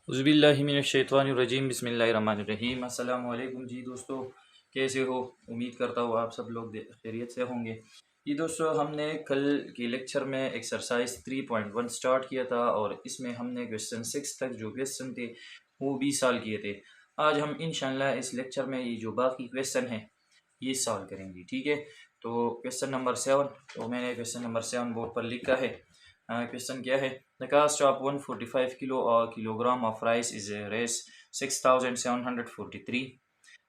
उज़्बिल्लाहिमिनश्शैतानिर्रजीम बिस्मिल्लाहिर्रहमानिर्रहीम। अस्सलामु अलैकुम जी दोस्तों, कैसे हो? उम्मीद करता हूँ आप सब लोग खैरियत से होंगे। जी दोस्तों, हमने कल के लेक्चर में एक्सरसाइज 3.1 स्टार्ट किया था और इसमें हमने क्वेश्चन 6 तक जो क्वेश्चन थे वो 20 साल किए थे। आज हम इंशाल्लाह इस लेक्चर में ये जो बाकी क्वेश्चन हैं ये सॉल्व करेंगे, ठीक है। तो क्वेश्चन नंबर 7, तो मैंने क्वेश्चन नंबर 7 बोर्ड पर लिखा है। क्वेश्चन क्या है? The cost of 145 kilogram of rice is Rs 6743।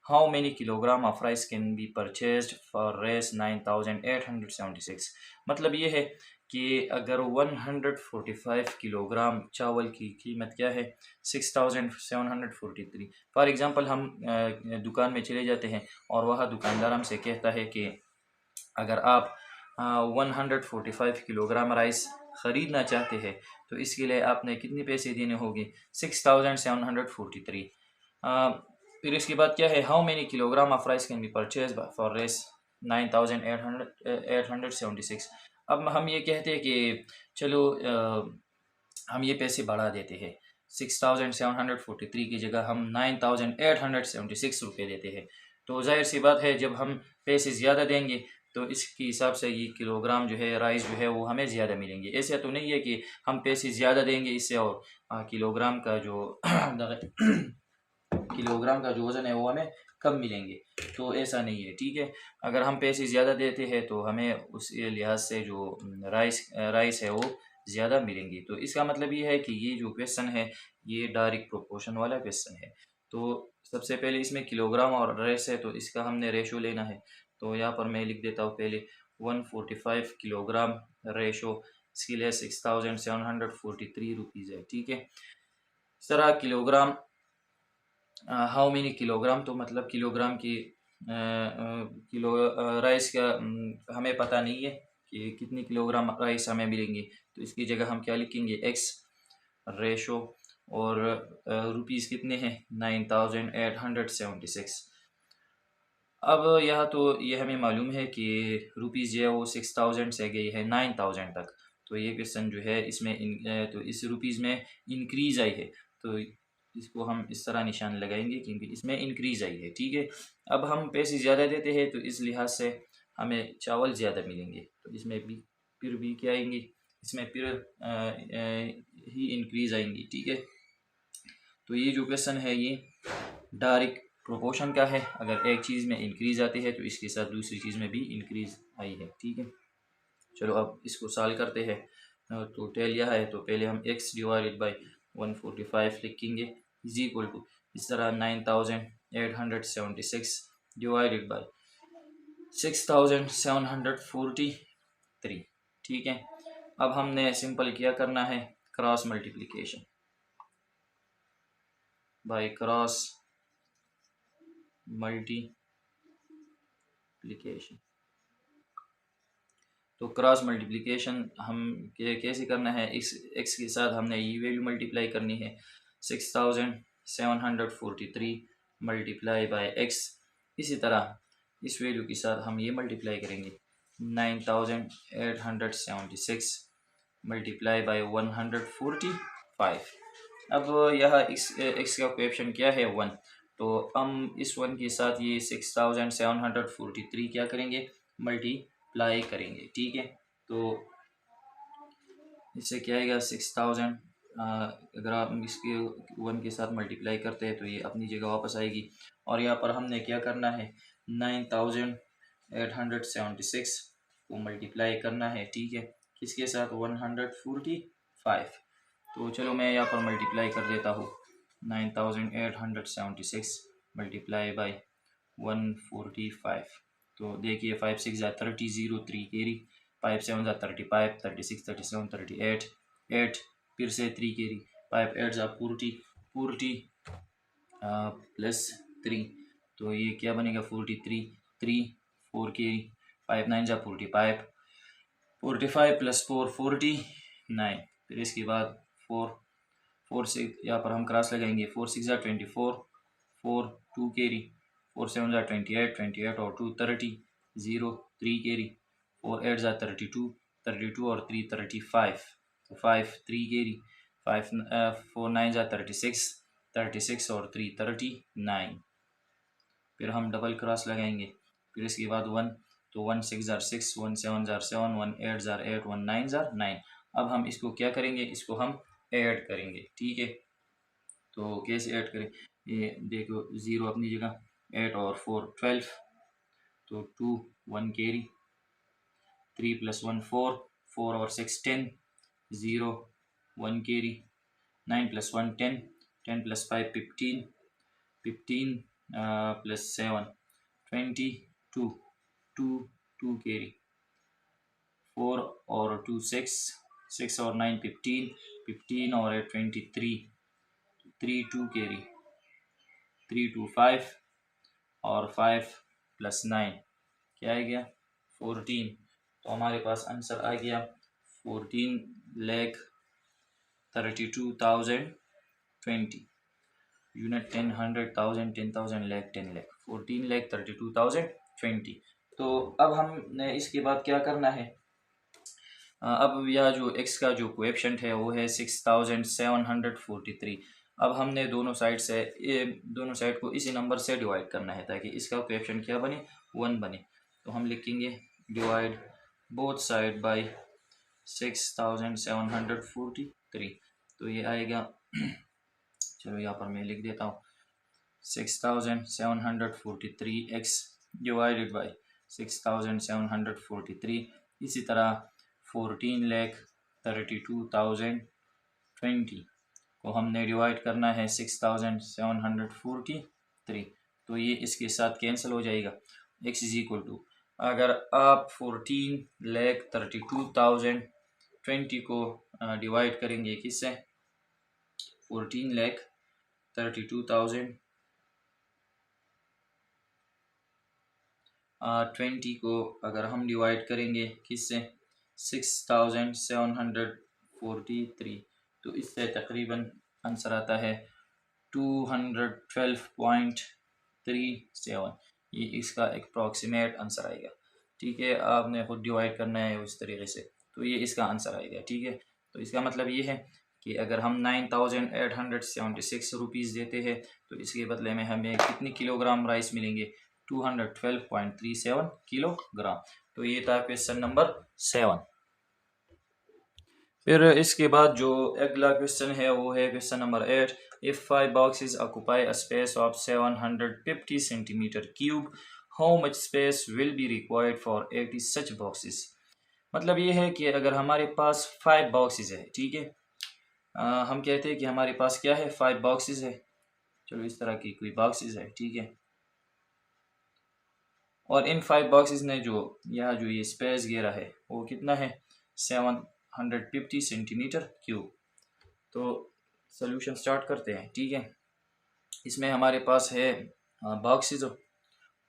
How many kilogram of rice can be purchased for Rs 9876। मतलब ये है कि अगर 145 किलोग्राम चावल की कीमत क्या है 6743। फॉर एग्ज़ाम्पल हम दुकान में चले जाते हैं और वह दुकानदार हमसे कहता है कि अगर आप 145 किलोग्राम राइस ख़रीदना चाहते हैं तो इसके लिए आपने कितने पैसे देने होंगे 6743। फिर इसके बाद क्या है? How many kilogram of rice can be purchase for Rs 9876। अब हम ये कहते हैं कि चलो हम ये पैसे बढ़ा देते हैं, 6743 की जगह हम 9876 रुपये देते हैं। तो जाहिर सी बात है जब हम पैसे ज़्यादा देंगे तो इसके हिसाब से ये किलोग्राम जो है राइस जो है वो हमें ज़्यादा मिलेंगे। ऐसा तो नहीं है कि हम पैसे ज़्यादा देंगे इससे और किलोग्राम का जो किलोग्राम का जो वज़न है वो हमें कम मिलेंगे, तो ऐसा नहीं है, ठीक है। अगर हम पैसे ज़्यादा देते हैं तो हमें उस लिहाज से जो राइस है वो ज़्यादा मिलेंगी। तो इसका मतलब ये है कि ये जो क्वेश्चन है ये डायरेक्ट प्रोपोर्शन वाला क्वेश्चन है। तो सबसे पहले इसमें किलोग्राम और रेस है तो इसका हमने रेशो लेना है। तो यहाँ पर मैं लिख देता हूँ पहले 145 किलोग्राम रेशो, इसके लिए 6743 रुपीज़ है, ठीक है। इस तरह किलोग्राम हाउ मेनी किलोग्राम, तो मतलब किलोग्राम की किलो राइस का हमें पता नहीं है कि कितनी किलोग्राम राइस हमें मिलेंगे। तो इसकी जगह हम क्या लिखेंगे? एक्स रेशो और रुपीज़ कितने हैं 9876। अब यह तो ये हमें मालूम है कि रुपीज़ जो है वो 6000 से गई है 9000 तक। तो ये क्वेश्चन जो है इसमें तो इस रुपीज़ में इंक्रीज़ आई है, तो इसको हम इस तरह निशान लगाएंगे क्योंकि इसमें इंक्रीज़ आई है, ठीक है। अब हम पैसे ज़्यादा देते हैं तो इस लिहाज से हमें चावल ज़्यादा मिलेंगे, तो इसमें भी फिर भी क्या आएंगी, इसमें फिर ही इंक्रीज़ आएंगी, ठीक है। तो ये जो क्वेश्चन है ये डायरेक्ट प्रोपोर्शन का है। अगर एक चीज़ में इंक्रीज़ आती है तो इसके साथ दूसरी चीज़ में भी इंक्रीज़ आई है, ठीक है। चलो अब इसको सॉल्व करते हैं। तो टेल यह है, तो पहले हम x डिवाइडेड बाई 145 लिखेंगे इज इक्वल टू इस तरह 9876 डिवाइडेड बाई 6743, ठीक है। अब हमने सिंपल क्या करना है? Cross multiplication bye cross multiplication. तो क्रॉस मल्टीप्लिकेशन हम कैसे करना है? एक्स के साथ हमने ये वैल्यू मल्टीप्लाई करनी है 6743 मल्टीप्लाई बाय एक्स। इसी तरह इस वैल्यू के साथ हम ये मल्टीप्लाई करेंगे 9876 मल्टीप्लाई बाय 145। अब यह एक्स का कोएफिशिएंट क्या है? 1। तो हम इस 1 के साथ ये 6743 क्या करेंगे? मल्टीप्लाई करेंगे, ठीक है। तो इससे क्या आएगा 6000, अगर आप इसके 1 के साथ मल्टीप्लाई करते हैं तो ये अपनी जगह वापस आएगी। और यहाँ पर हमने क्या करना है? 9876 को मल्टीप्लाई करना है, ठीक है। किसके साथ? 145। तो चलो मैं यहाँ पर मल्टीप्लाई कर देता हूँ 9876 मल्टीप्लाई बाई 145। तो देखिए 5 6 ज़ा 30, 0 3 कैरी, 5 7 ज़ा 35, 36 37 38 8 फिर से 3 कैरी, 5 8 ज़ा 40 40 प्लस 3, तो ये क्या बनेगा? 43 3 4 कैरी, 5 9 ज़ा 45 45 प्लस 4 49। फिर इसके बाद 4 से यहाँ पर हम क्रॉस लगाएंगे 4 6 ज़ा 24 4 2 कैरी, 4 7 ज़ा 28 28 और 2 30 0 3 कैरी, 4 8 ज़ा 32 32 और 3 35, तो 5 3 कैरी, 5 4 9 ज़ा 36, 36 और 3 39। फिर हम डबल क्रॉस लगाएंगे, फिर इसके बाद 1, तो 1 6 ज़ार 6, 1 7 ज़ार 7, 1 8 ज़ार 8, 1 9 ज़ार 9। अब हम इसको क्या करेंगे, इसको हम ऐड करेंगे, ठीक है। तो कैसे ऐड करें, ये देखो 0 अपनी जगह, 8 और 4 12, तो 2 1 कैरी, 3 + 1 4, 4 और 6 10, 0 1 कैरी, 9 + 1 10, 10 + 5 15, 15 + 7 22, 2 2 कैरी, 4 और 2 6, 6 और 9 15, 15 और 8 23, 3 2 कैरी, 3 2 5 और 5 + 9 क्या आ गया 14। तो हमारे पास आंसर आ गया 14,32,020 यूनिट 10 100,000 10,000 लाख 10 लाख 14,32,020। तो अब हमने इसके बाद क्या करना है, अब यह जो x का जो कोएफिशिएंट है वो है 6,743। अब हमने दोनों साइड से दोनों साइड को इसी नंबर से डिवाइड करना है ताकि इसका कोएफिशिएंट क्या बने 1 बने। तो हम लिखेंगे डिवाइड बोथ साइड बाय 6,743। तो ये आएगा चलो यहाँ पर मैं लिख देता हूँ 6,743 x डिवाइडेड बाय 6,743। इसी तरह 14,32,020 को हमने डिवाइड करना है 6,743। तो ये इसके साथ कैंसिल हो जाएगा। x इज इक्वल टू, अगर आप 14,32,020 को डिवाइड करेंगे किससे 14,32,020 को अगर हम डिवाइड करेंगे किससे 6,743, तो इससे तकरीबन आंसर आता है 212.37। ये इसका अप्रॉक्सीमेट आंसर आएगा, ठीक है। आपने खुद डिवाइड करना है उस तरीके से, तो ये इसका आंसर आएगा, ठीक है। तो इसका मतलब ये है कि अगर हम 9,876 रुपीज़ देते हैं तो इसके बदले में हमें कितनी किलोग्राम राइस मिलेंगे 212.37 किलोग्राम। तो ये था क्वेश्चन नंबर 7। फिर इसके बाद जो अगला क्वेश्चन है वो है question number 8। If 5 boxes occupy a space of 750 centimeter cube, how much space will be required for 80 such boxes? मतलब ये है कि अगर हमारे पास 5 boxes है, ठीक है, हम कहते हैं कि हमारे पास क्या है 5 boxes है। चलो इस तरह की कोई boxes है, ठीक है, और इन 5 boxes ने जो यहाँ जो ये स्पेस घेरा है वो कितना है 750 सेंटीमीटर क्यूब। तो सोल्यूशन स्टार्ट करते हैं, ठीक है। इसमें हमारे पास है बॉक्सेस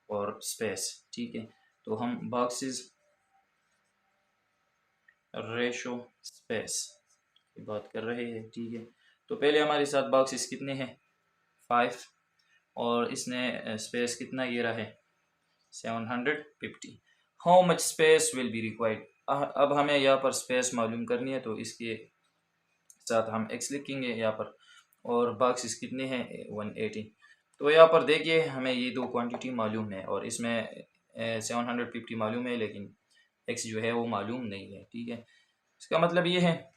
और स्पेस, ठीक है। तो हम बॉक्सेस रेशो स्पेस की बात कर रहे हैं, ठीक है। तो पहले हमारे साथ बॉक्सेस कितने हैं 5 और इसने स्पेस कितना घेरा है 750। How much space will be required. अब हमें यहाँ पर स्पेस मालूम करनी है, तो इसके साथ हम x लिखेंगे यहाँ पर, और बॉक्सेस कितने हैं 180। तो यहाँ पर देखिए हमें ये दो क्वांटिटी मालूम है और इसमें 750 मालूम है, लेकिन x जो है वो मालूम नहीं है, ठीक है। इसका मतलब ये है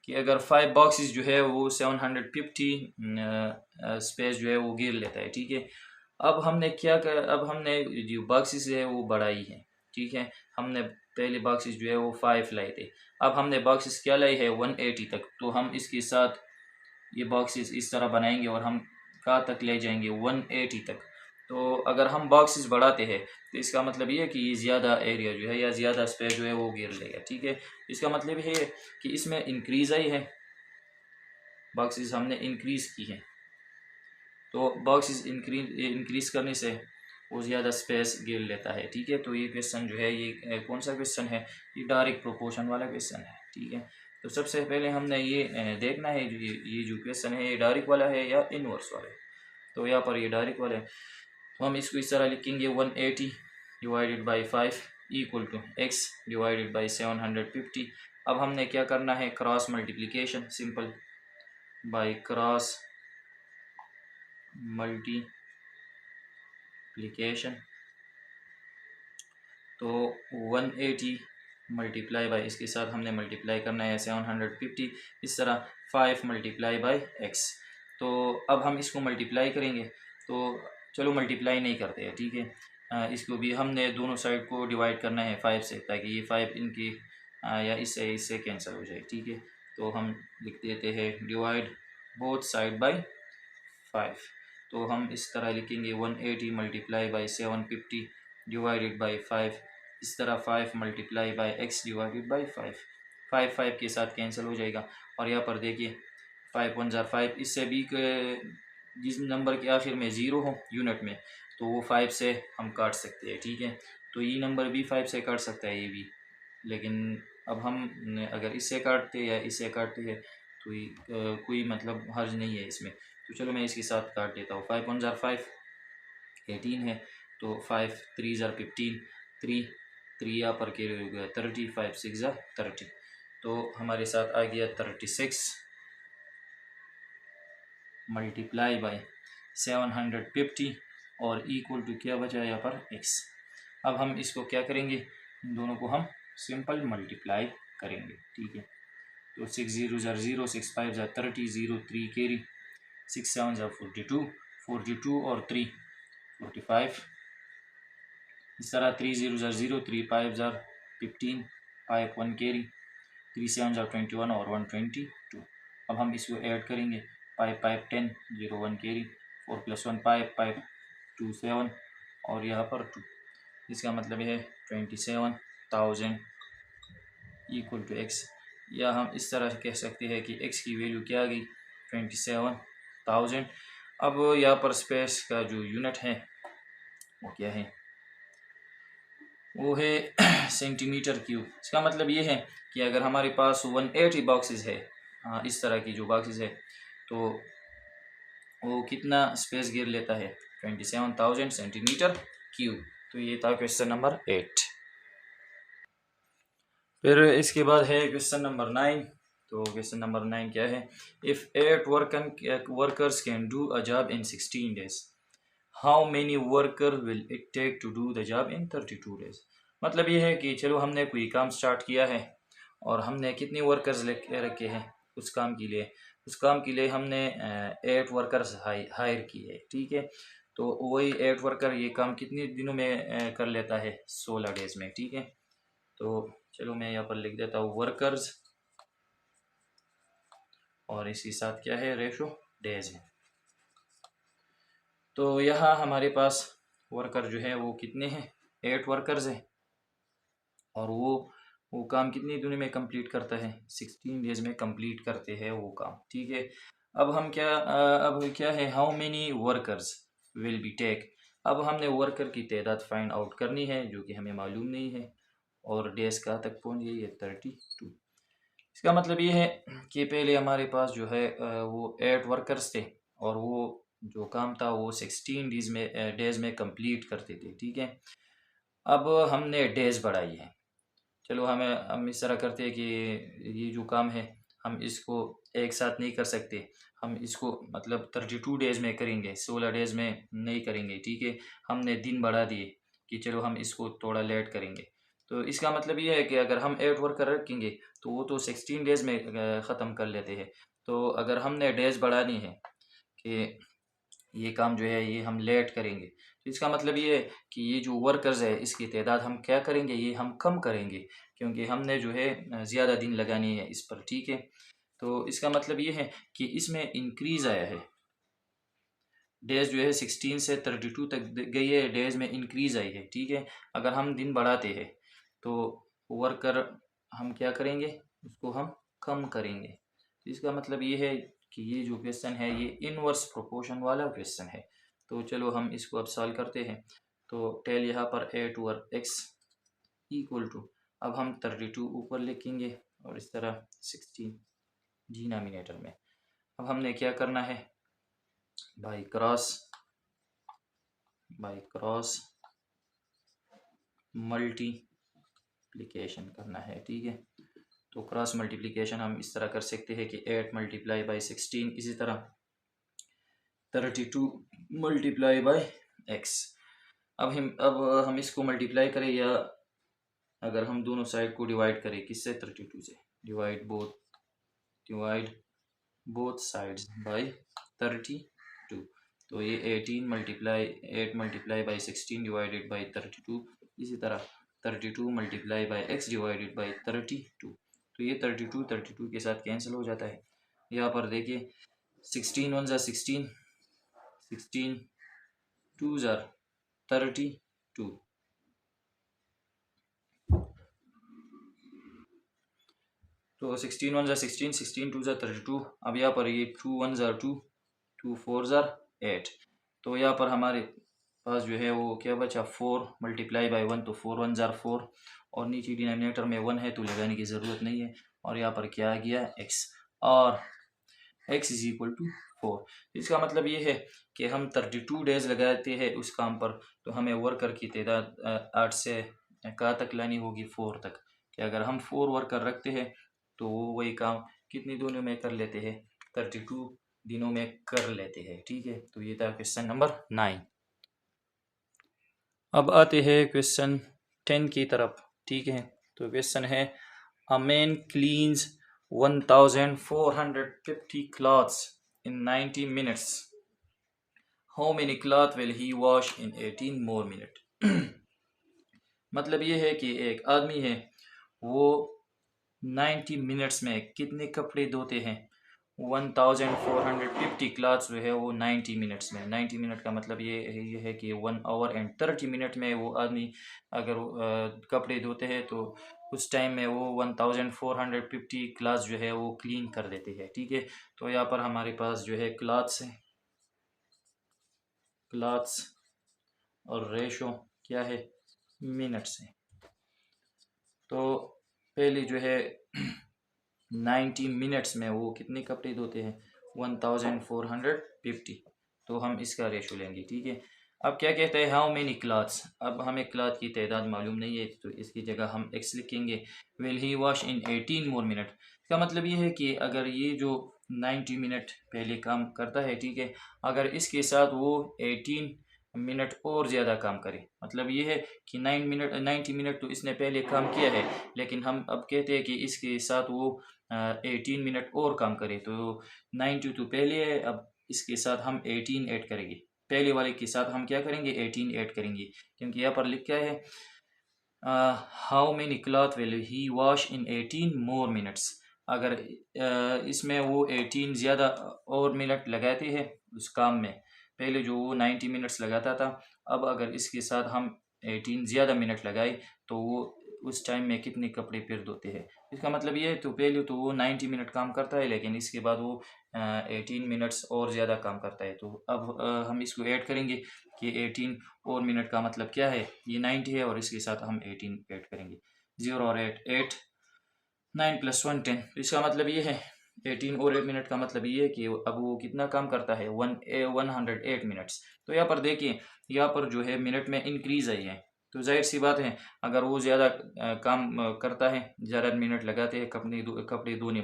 कि अगर 5 बॉक्सेस जो है वो 750 स्पेस जो है वो घेर लेता है, ठीक है। अब हमने क्या कर, अब हमने जो बॉक्सेस है वो बढ़ाई है, ठीक है। हमने पहले बॉक्सेस जो है वो 5 लाए थे, अब हमने बॉक्सेस क्या लाई है 180 तक। तो हम इसके साथ ये बॉक्सेस इस तरह बनाएंगे और हम कहाँ तक ले जाएंगे 180 तक। तो अगर हम बॉक्सेस बढ़ाते हैं तो इसका मतलब ये है कि ये ज़्यादा एरिया जो है या ज़्यादा स्पेस जो है वो घेर लेगा, ठीक है। इसका मतलब ये है कि इसमें इंक्रीज़ आई है, बॉक्सेस हमने इंक्रीज़ की है, तो बॉक्सेस इंक्रीज़ करने से वो ज़्यादा स्पेस घेर लेता है, ठीक है। तो ये क्वेश्चन जो है ये कौन सा क्वेश्चन है, ये डायरेक्ट प्रोपोर्शन वाला क्वेश्चन है, ठीक है। तो सबसे पहले हमने ये देखना है ये जो क्वेश्चन है ये डायरेक्ट वाला है या इनवर्स वाला है। तो यहाँ पर ये डायरेक्ट वाला है, तो हम इसको इस तरह लिखेंगे 180 divided by 5 equal to x divided by 750। अब हमने क्या करना है cross multiplication, simple by cross multiplication, तो 180 मल्टीप्लाई बाई, इसके साथ हमने मल्टीप्लाई करना है 750, इस तरह 5 मल्टीप्लाई बाई एक्स। तो अब हम इसको मल्टीप्लाई करेंगे, तो चलो मल्टीप्लाई नहीं करते हैं, ठीक है। इसको भी हमने दोनों साइड को डिवाइड करना है 5 से, ताकि ये 5 इनकी या इससे कैंसिल हो जाए, ठीक है। तो हम लिख देते हैं डिवाइड बोथ साइड बाई 5। तो हम इस तरह लिखेंगे 180 मल्टीप्लाई बाई 750 डिवाइडेड बाई 5, इस तरह 5 multiply by x divided by 5। 5 के साथ कैंसिल हो जाएगा, और यहाँ पर देखिए 5 1 जार 5, इससे भी जिस नंबर के आखिर में ज़ीरो हो यूनिट में, तो वो 5 से हम काट सकते हैं, ठीक है। तो ये नंबर भी 5 से काट सकता है, ये भी। लेकिन अब हम अगर इससे काटते या इससे काटते हैं तो ये कोई मतलब हर्ज नहीं है इसमें। तो चलो मैं इसके साथ काट देता हूँ। 5 1 जार 5 18 है, तो 5 3 जार 15, 3 यहाँ पर के हो गया 30, 5 6 जार 30, तो हमारे साथ आ गया 36 मल्टीप्लाई बाई 750 और इक्वल टू क्या बचा यहाँ पर x। अब हम इसको क्या करेंगे, इन दोनों को हम सिंपल मल्टीप्लाई करेंगे, ठीक है। तो 6 0 जार 0, 6 5 जार 30, 0 3 कैरी, 6 7 जार 42, 42 और 3 45, इस तरह 3 0 जार 0, 3 5 जार 15, 5 1 कैरी, 3 7 जार 21 और 122। अब हम इसको ऐड करेंगे, 5 5 10, 0 1 कैरी, 4 + 1 5 5 2 7 और यहाँ पर 2, इसका मतलब है 27,000 इक्वल टू एक्स। या हम इस तरह कह सकते हैं कि एक्स की वैल्यू क्या आ गई, 27,000। अब यहाँ पर स्पेस का जो यूनिट है वो क्या है, वो है सेंटीमीटर क्यूब। इसका मतलब ये है कि अगर हमारे पास 180 बॉक्सेस है, इस तरह की जो बॉक्सेस है, तो वो कितना स्पेस घेर लेता है, 27,000 सेंटीमीटर क्यूब। तो ये था क्वेश्चन नंबर 8। फिर इसके बाद है क्वेश्चन नंबर 9। तो क्वेश्चन नंबर 9 क्या है, if 8 workers can do a job in 16 days, how many worker will it take to do the job in 32 days। मतलब ये है कि चलो हमने कोई काम स्टार्ट किया है और हमने कितने वर्कर्स रखे हैं उस काम के लिए। उस काम के लिए हमने 8 वर्कर्स हायर किए है, ठीक है। तो वही 8 वर्कर ये काम कितने दिनों में कर लेता है, 16 डेज में, ठीक है। तो चलो मैं यहाँ पर लिख देता हूँ वर्कर्स, और इसी साथ क्या है, रेशो डेज है। तो यहाँ हमारे पास वर्कर जो है वो कितने हैं, 8 वर्कर्स हैं, और वो काम कितने दिनों में कंप्लीट करता है, 16 डेज में कंप्लीट करते हैं वो काम, ठीक है। अब हम अब क्या है, how many workers will be take. अब हमने वर्कर की तादाद फाइंड आउट करनी है, जो कि हमें मालूम नहीं है, और डेज कहाँ तक पहुँच गई है, 32। इसका मतलब ये है कि पहले हमारे पास जो है वो 8 वर्कर्स थे, और वो जो काम था वो 16 डेज में कंप्लीट करते थे, ठीक है। अब हमने डेज बढ़ाई है। चलो हम इस तरह करते हैं कि ये जो काम है हम इसको एक साथ नहीं कर सकते, हम इसको मतलब 32 डेज में करेंगे, 16 डेज में नहीं करेंगे, ठीक है। हमने दिन बढ़ा दिए कि चलो हम इसको थोड़ा लेट करेंगे। तो इसका मतलब ये है कि अगर हम 8 वर्कर रखेंगे तो वो तो 16 डेज में ख़त्म कर लेते हैं। तो अगर हमने डेज बढ़ानी है कि ये काम जो है ये हम लेट करेंगे, तो इसका मतलब ये है कि ये जो वर्कर्स है इसकी तादाद हम क्या करेंगे, ये हम कम करेंगे, क्योंकि हमने जो है ज़्यादा दिन लगानी है इस पर, ठीक है। तो इसका मतलब ये है कि इसमें इंक्रीज़ आया है, डेज जो है 16 से 32 तक गई है, डेज में इंक्रीज़ आई है, ठीक है। अगर हम दिन बढ़ाते हैं तो वर्कर हम क्या करेंगे, उसको हम कम करेंगे। तो इसका मतलब ये है कि ये जो क्वेश्चन है ये इनवर्स प्रोपोर्शन वाला क्वेश्चन है। तो चलो हम इसको अब सॉल्व करते हैं। तो टेल यहाँ पर 8 ओवर एक्स इक्वल टू, अब हम 32 ऊपर लिखेंगे और इस तरह 16 डिनोमिनेटर में। अब हमने क्या करना है, बाई क्रॉस मल्टीप्लिकेशन करना है, ठीक है। तो क्रॉस मल्टीप्लिकेशन हम इस तरह कर सकते हैं कि 8 मल्टीप्लाई बाई 16, इसी तरह 32 मल्टीप्लाई बाई एक्स। अब हम इसको मल्टीप्लाई करें, या अगर हम दोनों साइड को डिवाइड करें किससे, 32 से, डिवाइड बोथ साइड्स बाई 32। तो ये 8 मल्टीप्लाई बाई 16 डिवाइडेड बाई 32, इसी तरह 32 multiply by x divided by 32। तो ये 32 के साथ कैंसिल हो जाता है। यहाँ पर देखिए 16 1 ज़ा 16, 16 2 ज़ा 32। तो 16 1 ज़ा 16, 16 2 ज़ा 32। अब यहाँ पर ये 2 1 ज़ा 2, 2 4 ज़ा 8। तो यहाँ पर हमारे पास जो है वो क्या बचा, 4 मल्टीप्लाई बाई 1, तो 4 1 ज़ा 4, और नीचे डिनोमिनेटर में 1 है तो लगाने की ज़रूरत नहीं है। और यहाँ पर क्या आ गया, x, और x इज इक्वल टू 4। इसका मतलब ये है कि हम 32 डेज लगाते हैं उस काम पर, तो हमें वर्कर की तादाद 8 से कहाँ तक लानी होगी, 4 तक। कि अगर हम 4 वर्कर रखते हैं तो वो वही काम कितने दिनों में कर लेते हैं, 32 दिनों में कर लेते हैं। ठीक है, तो ये था क्वेश्चन नंबर 9। अब आते हैं क्वेश्चन 10 की तरफ। ठीक है, तो क्वेश्चन है, a man cleans 1450 cloths in 90 minutes. How many cloth will he wash in 18 more minutes? मतलब ये है कि एक आदमी है, वो 90 मिनट्स में कितने कपड़े धोते हैं। 1450 क्लॉथ्स जो है वो 90 मिनट्स में, 90 मिनट का मतलब ये है कि 1 आवर एंड 30 मिनट में वो आदमी अगर कपड़े धोते हैं तो उस टाइम में वो 1450 क्लॉथ्स जो है वो क्लीन कर देते हैं। ठीक है, तो यहाँ पर हमारे पास जो है क्लॉथ्स है, क्लॉथ्स और रेशो क्या है, मिनट्स है। तो पहले जो है 90 मिनट्स में वो कितने कपड़े धोते हैं, 1450। तो हम इसका रेशो लेंगे। ठीक है, अब क्या कहता है, हाउ मेनी क्लॉथ्स। अब हमें क्लॉथ की तादाद मालूम नहीं है तो इसकी जगह हम एक्स लिखेंगे। Will he wash in 18 more minute. इसका मतलब ये है कि अगर ये जो 90 मिनट पहले काम करता है, ठीक है, अगर इसके साथ वो 18 मिनट और ज़्यादा काम करे, मतलब ये है कि 90 मिनट तो इसने पहले काम किया है, लेकिन हम अब कहते हैं कि इसके साथ वो 18 मिनट और काम करे। तो 90 तो पहले है, अब इसके साथ हम 18 ऐड करेंगे, पहले वाले के साथ हम क्या करेंगे, 18 ऐड करेंगे, क्योंकि यहाँ पर लिखा है how many cloth will he wash in 18 more minutes. अगर इसमें वो 18 ज़्यादा और मिनट लगाते हैं उस काम में, पहले जो वो 90 मिनट्स लगाता था, अब अगर इसके साथ हम 18 ज़्यादा मिनट लगाए तो वो उस टाइम में कितने कपड़े फिर धोते हैं। इसका मतलब ये है, तो पहले तो वो 90 मिनट काम करता है, लेकिन इसके बाद वो 18 मिनट्स और ज़्यादा काम करता है। तो अब हम इसको ऐड करेंगे कि 18 और मिनट का मतलब क्या है, ये 90 है और इसके साथ हम 18 ऐड करेंगे। 0 और 8 8, 9 + 1 10। इसका मतलब ये है 18 और 8 मिनट का मतलब ये है कि अब वो कितना काम करता है, 108 मिनट्स। तो यहाँ पर देखिए, यहाँ पर जो है मिनट में इंक्रीज आई है, तो जाहिर सी बात है अगर वो ज़्यादा काम करता है, ज़्यादा मिनट लगाते हैं कपड़े धोने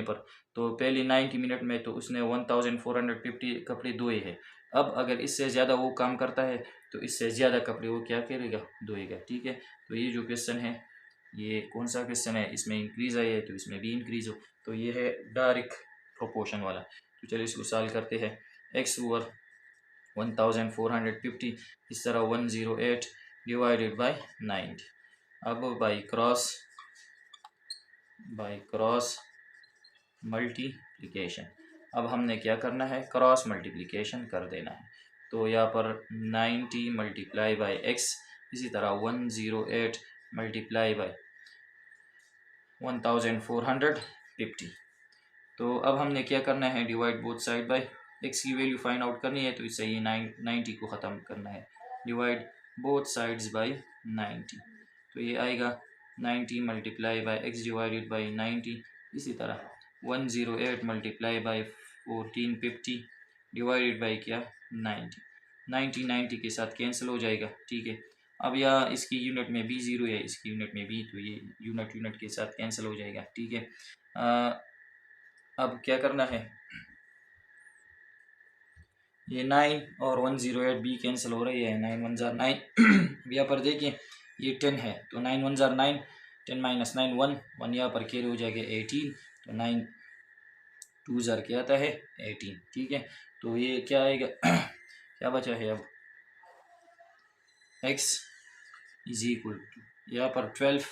पर, तो पहले 90 मिनट में तो उसने 1450 कपड़े धोए हैं। अब अगर इससे ज़्यादा वो काम करता है तो इससे ज़्यादा कपड़े वो क्या करेगा, धोएगा। ठीक है, तो ये जो क्वेश्चन है, ये कौन सा क्वेश्चन है, इसमें इंक्रीज आई है तो इसमें भी इंक्रीज हो, तो ये है डायरेक्ट प्रोपोर्शन वाला। तो चलिए इसको सॉल्व करते हैं। x ओवर 1450, इस तरह 108 डिवाइडेड बाय 90। अब बाय क्रॉस मल्टीप्लिकेशन, अब हमने क्या करना है, क्रॉस मल्टीप्लिकेशन कर देना है। तो यहाँ पर 90 मल्टीप्लाई बाय x, इसी तरह 108 मल्टीप्लाई बाय 1450। तो अब हमने क्या करना है, divide both side by x की वैल्यू फाइंड आउट करनी है, तो इससे ये 90 को ख़त्म करना है। डिवाइड बोथ साइड्स बाय 90, तो ये आएगा 90 multiply by x divided by 90, इसी तरह 108 मल्टीप्लाई बाय 1450 डिवाइडेड बाय क्या, 90 के साथ कैंसिल हो जाएगा। ठीक है, अब या इसकी यूनिट में बी ज़ीरो या इसकी यूनिट में बी, तो ये यूनिट यूनिट के साथ कैंसिल हो जाएगा, ठीक है। अब क्या करना है, ये 9 और 108 बी कैंसिल हो रही है, 9 1 जार 9 यहाँ पर देखिए ये 10 है, तो 9 1 जार 9, 10 माइनस 9 1, 1 यहाँ पर कैरी हो जाएगा 18, तो 9 2 जार क्या आता है 18, ठीक है। तो ये क्या आएगा क्या बचा है अब, x इज इक्वल टू यहाँ पर 12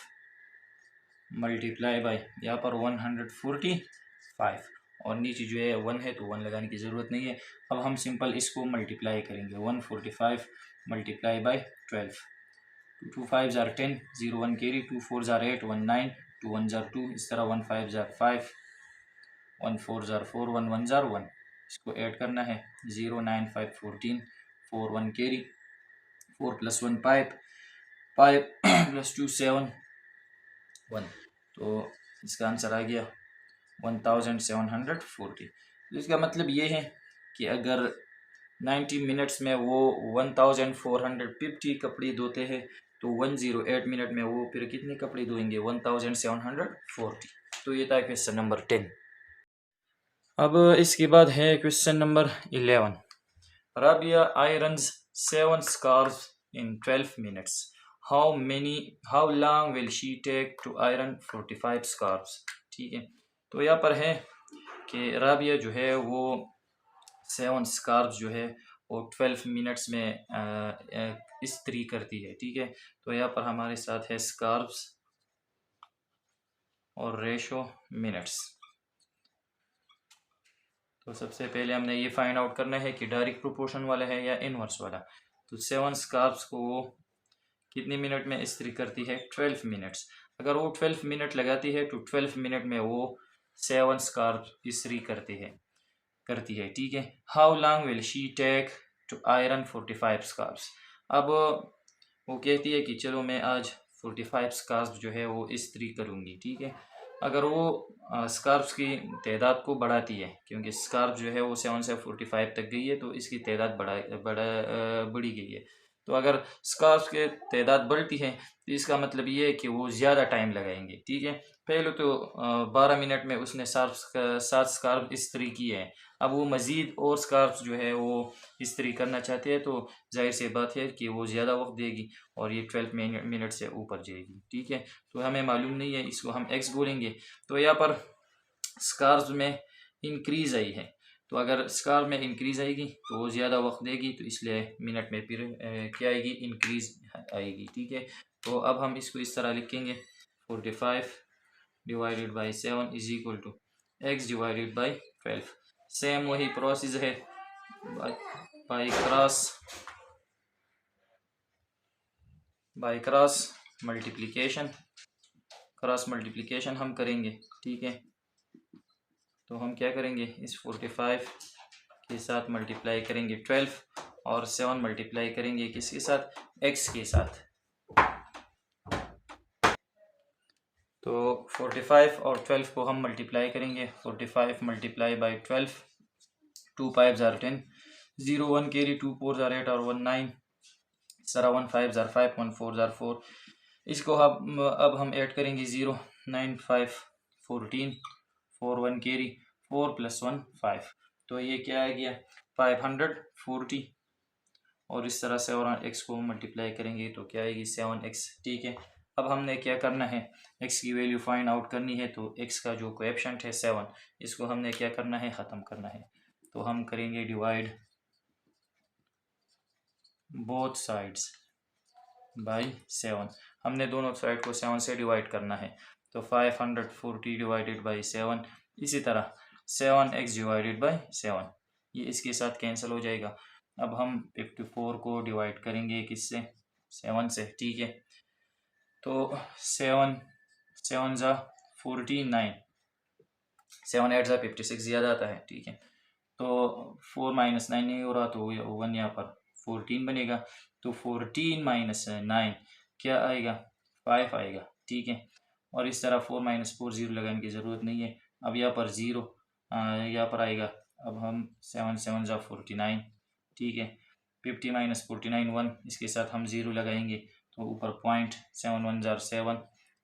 मल्टीप्लाई बाय यहाँ पर 145, और नीचे जो है 1 है तो 1 लगाने की ज़रूरत नहीं है। अब हम सिंपल इसको मल्टीप्लाई करेंगे, 145 multiply by 12, 2 5 jar 10, 0 1 carry, 2 4 jar 8, 1 9, 2 1 jar 2, इस तरह 1 5 जार 5, 1 4 जार 4, 1 1 जार 1, इसको ऐड करना है, 0 9 5 14, 4 1 कैरी, 4 प्लस 1 5, 5 प्लस 2 7 1, तो इसका आंसर आ गया 1740। तो इसका मतलब ये है कि अगर 90 मिनट्स में वो 1450 कपड़े धोते हैं, तो 108 मिनट में वो फिर कितने कपड़े धोएंगे, 1740। तो ये था क्वेश्चन नंबर 10। अब इसके बाद है question number 11। Rabia irons 7 scarves in 12 minutes. How long will she take to iron 45 scarves? ठीक है, तो यहाँ पर है कि राबिया जो है वो 7 scarves जो है वो 12 मिनट्स में इस्त्री करती है, ठीक है। तो यहाँ पर हमारे साथ है scarves और रेशो मिनट्स। तो सबसे पहले हमने ये फाइंड आउट करना है कि डायरेक्ट प्रोपोर्शन वाला है या इनवर्स वाला। तो 7 स्कार्फ्स को वो कितने मिनट में इस्त्री करती है, 12 मिनट्स। अगर वो 12 मिनट लगाती है तो 12 मिनट में वो 7 स्कार्फ इस्त्री करती है, ठीक है। How long will she take to iron 45 scarfs. अब वो कहती है कि चलो मैं आज 45 स्कार्फ जो है वो इस्त्री करूँगी, ठीक है। अगर वो स्कार्फ्स की तादाद को बढ़ाती है, क्योंकि स्कार्फ जो है वो 7 से 45 तक गई है, तो इसकी तादाद बढ़ी गई है। तो अगर स्कार्फ की तादाद बढ़ती है तो इसका मतलब ये है कि वो ज़्यादा टाइम लगाएंगे, ठीक है। पहले तो 12 मिनट में उसने 7 स्कार्फ इस्त्री की है। अब वो मज़ीद और स्कार्फ जो है वो इस्त्री करना चाहते हैं, तो जाहिर सी बात है कि वो ज़्यादा वक्त देगी और ये 12 मिनट से ऊपर जाएगी, ठीक है। तो हमें मालूम नहीं है, इसको हम एक्स बोलेंगे। तो यहाँ पर स्कार्फ में इंक्रीज़ आई है, तो अगर स्कार्फ में इंक्रीज़ आएगी तो वो ज़्यादा वक्त देगी, तो इसलिए मिनट में फिर क्या आएगी, इंक्रीज़ आएगी, ठीक है। तो अब हम इसको इस तरह लिखेंगे, 45 divided by 7 is equal to x divided by 12। Same वही प्रोसेस है, बाई क्रॉस मल्टीप्लिकेशन हम करेंगे, ठीक है। तो हम क्या करेंगे, इस 45 के साथ मल्टीप्लाई करेंगे 12 और 7 मल्टीप्लाई करेंगे किसके साथ, x के साथ। तो 45 और 12 को हम मल्टीप्लाई करेंगे, 45 multiply by 12, 2 5 jar 10, 0 1 carry, 2 4 jar 8 और 1 9, सारा 1 5 जार 5, 1 4 जार 4। इसको अब हम ऐड करेंगे, 0 9 5 14, 4 1 कैरी, 4 प्लस 1 5, तो ये क्या आ गया 540। और इस तरह से और x को मल्टीप्लाई करेंगे तो क्या आएगी 7x, ठीक है। अब हमने क्या करना है, x की वैल्यू फाइंड आउट करनी है, तो x का जो कोएफिशिएंट है 7, इसको हमने क्या करना है, ख़त्म करना है। तो हम करेंगे डिवाइड बोथ साइड्स बाई 7। हमने दोनों साइड को 7 से डिवाइड करना है, तो 540 डिवाइडेड बाई 7, इसी तरह 7x डिवाइडेड बाई 7, ये इसके साथ कैंसिल हो जाएगा। अब हम 54 को डिवाइड करेंगे किससे, 7 से, ठीक है। तो 7 7 ज़ा 49, 7 8 ज़ा 56 ज़्यादा आता है, ठीक है। तो 4 माइनस 9 नहीं हो रहा, तो 1 यहाँ पर 14 बनेगा, तो 14 माइनस 9 क्या आएगा, 5 आएगा, ठीक है। और इस तरह 4 माइनस 4 0 लगाने की ज़रूरत नहीं है। अब यहाँ पर 0 यहाँ पर आएगा। अब हम 7 7 ज़ा 49, ठीक है। 50 माइनस 49 1, इसके साथ हम 0 लगाएंगे तो ऊपर पॉइंट, 7 1 जार 7,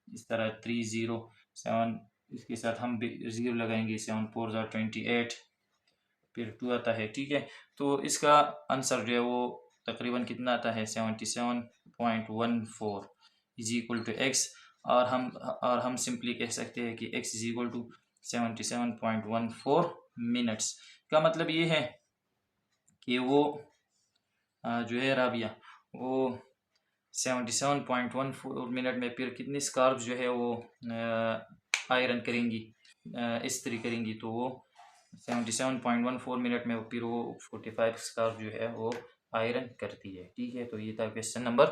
इस तरह 3 0 7, इसके साथ हम 0 लगाएंगे, 7 4 जार 28, फिर 2 आता है। ठीक है, तो इसका आंसर जो है वो तकरीबन कितना आता है, 77.14 इज इक्वल टू एक्स। और हम सिंपली कह सकते हैं कि x is equal to 77.14 minutes. का मतलब ये है कि वो जो है राबिया वो 77.14 मिनट में फिर कितनी स्कार्फ जो है वो आयरन करेंगी, इस्त्री करेंगी, तो वो 77.14 मिनट में फिर वो 45 स्कार्फ जो है वो आयरन करती है। ठीक है, तो ये था क्वेश्चन नंबर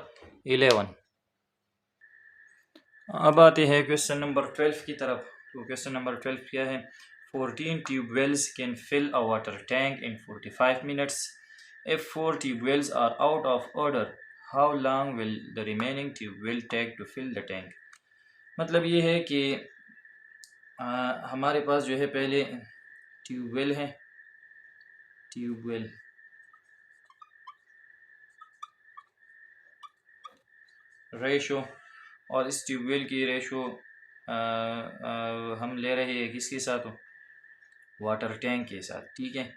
11। अब आते हैं क्वेश्चन नंबर 12 की तरफ। तो क्वेश्चन नंबर 12 क्या है, 14 tube wells can fill a water tank in 45 minutes. If 4 tube wells are out of order, how long will the remaining tube well take to fill the tank? मतलब ये है कि हमारे पास जो है पहले ट्यूबवेल है, ट्यूबवेल रेशो, और इस ट्यूबवेल की रेशो हम ले रहे हैं किसके साथ, वाटर टैंक के साथ। ठीक है,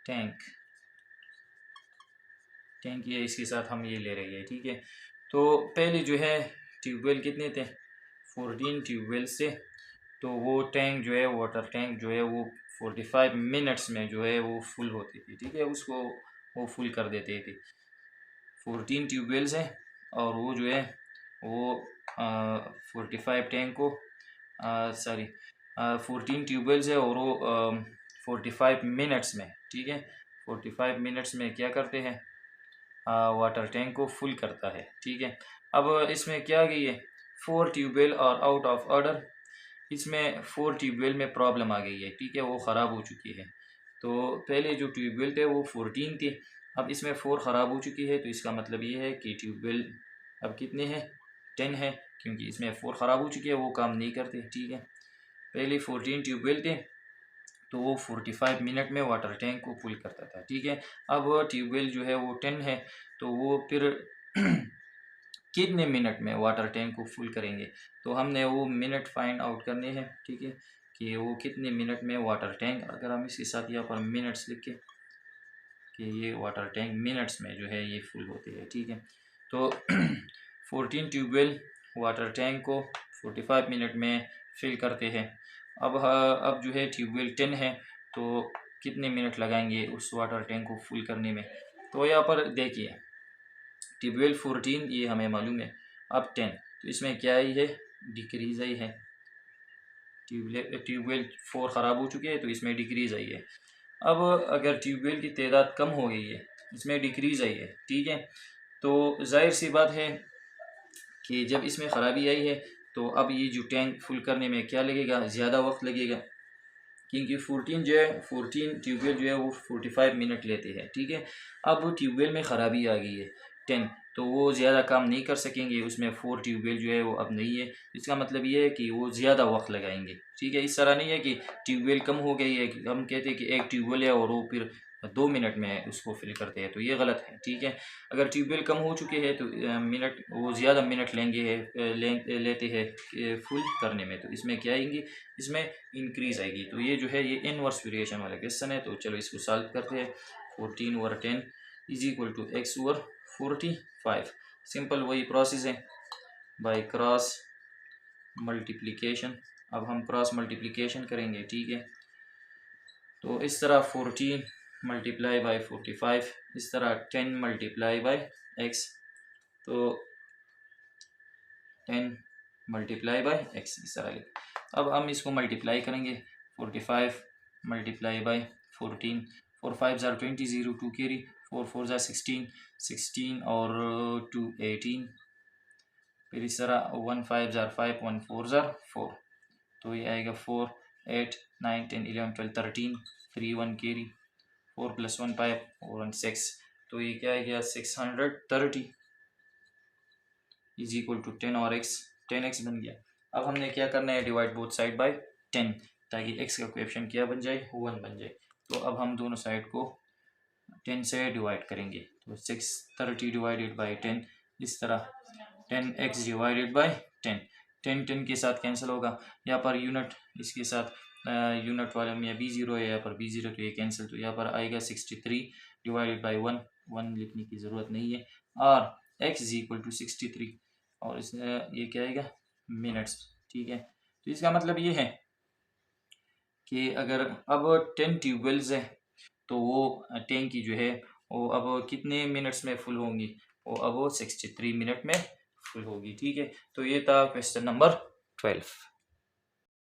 टैंक ये इसके साथ हम ये ले रहे हैं। ठीक है, तो पहले जो है ट्यूबवेल कितने थे, 14 ट्यूबवेल्स थे, तो वो टैंक जो है, वाटर टैंक जो है वो 45 मिनट्स में जो है वो फुल होती थी। ठीक है, उसको वो फुल कर देते थे। 14 ट्यूबवेल्स हैं और वो जो है वो 45 टैंक को 14 ट्यूबवेल्स है और वो 45 मिनट्स में, ठीक है, 45 मिनट्स में क्या करते हैं, वाटर टैंक को फुल करता है। ठीक है, अब इसमें क्या गई है, 4 ट्यूबवेल और आउट ऑफ ऑर्डर, इसमें 4 ट्यूबवेल में प्रॉब्लम आ गई है। ठीक है, वो ख़राब हो चुकी है। तो पहले जो ट्यूबवेल थे वो 14 थे, अब इसमें 4 ख़राब हो चुकी है, तो इसका मतलब ये है कि ट्यूबवेल अब कितने हैं, 10 है, क्योंकि इसमें 4 ख़राब हो चुकी है, वो काम नहीं करते। ठीक है, पहले 14 ट्यूबवेल थे तो वो 45 मिनट में वाटर टैंक को फुल करता था। ठीक है, अब ट्यूबवेल जो है वो 10 है, तो वो फिर कितने मिनट में वाटर टैंक को फुल करेंगे, तो हमने वो मिनट फाइंड आउट करने हैं। ठीक है, कि वो कितने मिनट में वाटर टैंक, अगर हम इसके साथ यहाँ पर मिनट्स लिख के कि ये वाटर टैंक मिनट्स में जो है ये फुल होते हैं। ठीक है, तो 14 ट्यूबवेल वाटर टैंक को 45 मिनट में फिल करते हैं। अब जो है ट्यूबवेल 10 है, तो कितने मिनट लगाएंगे उस वाटर टैंक को फुल करने में, तो यहाँ पर देखिए ट्यूबवेल 14 ये हमें मालूम है, अब 10, तो इसमें क्या ही है, डिक्रीज आई है। ट्यूबवेल 4 ख़राब हो चुके हैं, तो इसमें डिक्रीज आई है। अब अगर ट्यूबवेल की तादाद कम हो गई है, इसमें डिक्रीज आई है। ठीक है, तो जाहिर सी बात है कि जब इसमें ख़राबी आई है, तो अब ये जो टैंक फुल करने में क्या लगेगा, ज़्यादा वक्त लगेगा, क्योंकि 14 जो है 14 ट्यूबवेल जो है वो 45 मिनट लेते हैं। ठीक है, अब ट्यूबवेल में ख़राबी आ गई है 10, तो वो ज़्यादा काम नहीं कर सकेंगे, उसमें 4 ट्यूबवेल जो है वो अब नहीं है, इसका मतलब ये है कि वो ज़्यादा वक्त लगाएंगे। ठीक है, इस तरह नहीं है कि ट्यूबवेल कम हो गई है, हम कहते हैं कि एक ट्यूबवेल है और वो फिर 2 मिनट में उसको फिल करते हैं, तो ये गलत है। ठीक है, अगर ट्यूबवेल कम हो चुके हैं तो मिनट वो ज़्यादा मिनट लेते हैं फुल करने में, तो इसमें क्या आएंगी, इसमें इंक्रीज आएगी। तो ये जो है ये इनवर्स वेरिएशन वाला क्वेश्चन है, तो चलो इसको सॉल्व करते हैं। 14 over 10 is equal to x over 45, simple वही प्रोसेस है, बाय क्रॉस मल्टीप्लिकेशन। अब हम क्रॉस मल्टीप्लिकेशन करेंगे। ठीक है, तो इस तरह 14 मल्टीप्लाई बाय 45, इस तरह 10 मल्टीप्लाई बाय एक्स, तो 10 मल्टीप्लाई बाय एक्स इस तरह लिख। अब हम इसको मल्टीप्लाई करेंगे, 45 मल्टीप्लाई बाय 14, 4 5 ज़ार 20, 0 2 कैरी, 4 4 ज़ार 16, 16 और 2 18, फिर इस तरह 1 5 ज़ार 5, 1 4 ज़ार 4, तो ये आएगा 4 8 9 10 11 12 13, 3 1 कैरी, 4 + 1 5 और 1 6, तो ये क्या आ गया 630 इज इक्वल टू 10 और x, 10x बन गया। अब हमने क्या करना है, डिवाइड बोथ साइड बाय 10, ताकि x का कोएफिशिएंट क्या बन जाए, 1 बन जाए। तो अब हम दोनों साइड को 10 से डिवाइड करेंगे तो 630 डिवाइडेड बाई 10, इस तरह 10x डिवाइडेड बाई 10, 10 के साथ कैंसिल होगा। यहाँ पर यूनिट इसके साथ यूनिट वाले में b0 है, यहाँ पर b0 तो ये कैंसिल, तो यहाँ पर आएगा 63 डिवाइडेड बाई 1, 1 लिखने की ज़रूरत नहीं है, और x इज इक्वल टू 63, और इसमें ये क्या आएगा मिनट्स, ठीक है। तो इसका मतलब ये है कि अगर अब 10 ट्यूबवेल्स है तो वो टैंकी जो है वो अब कितने मिनट्स में फुल होंगी, वो 63 मिनट में फुल होगी, ठीक है। तो ये था क्वेश्चन नंबर 12।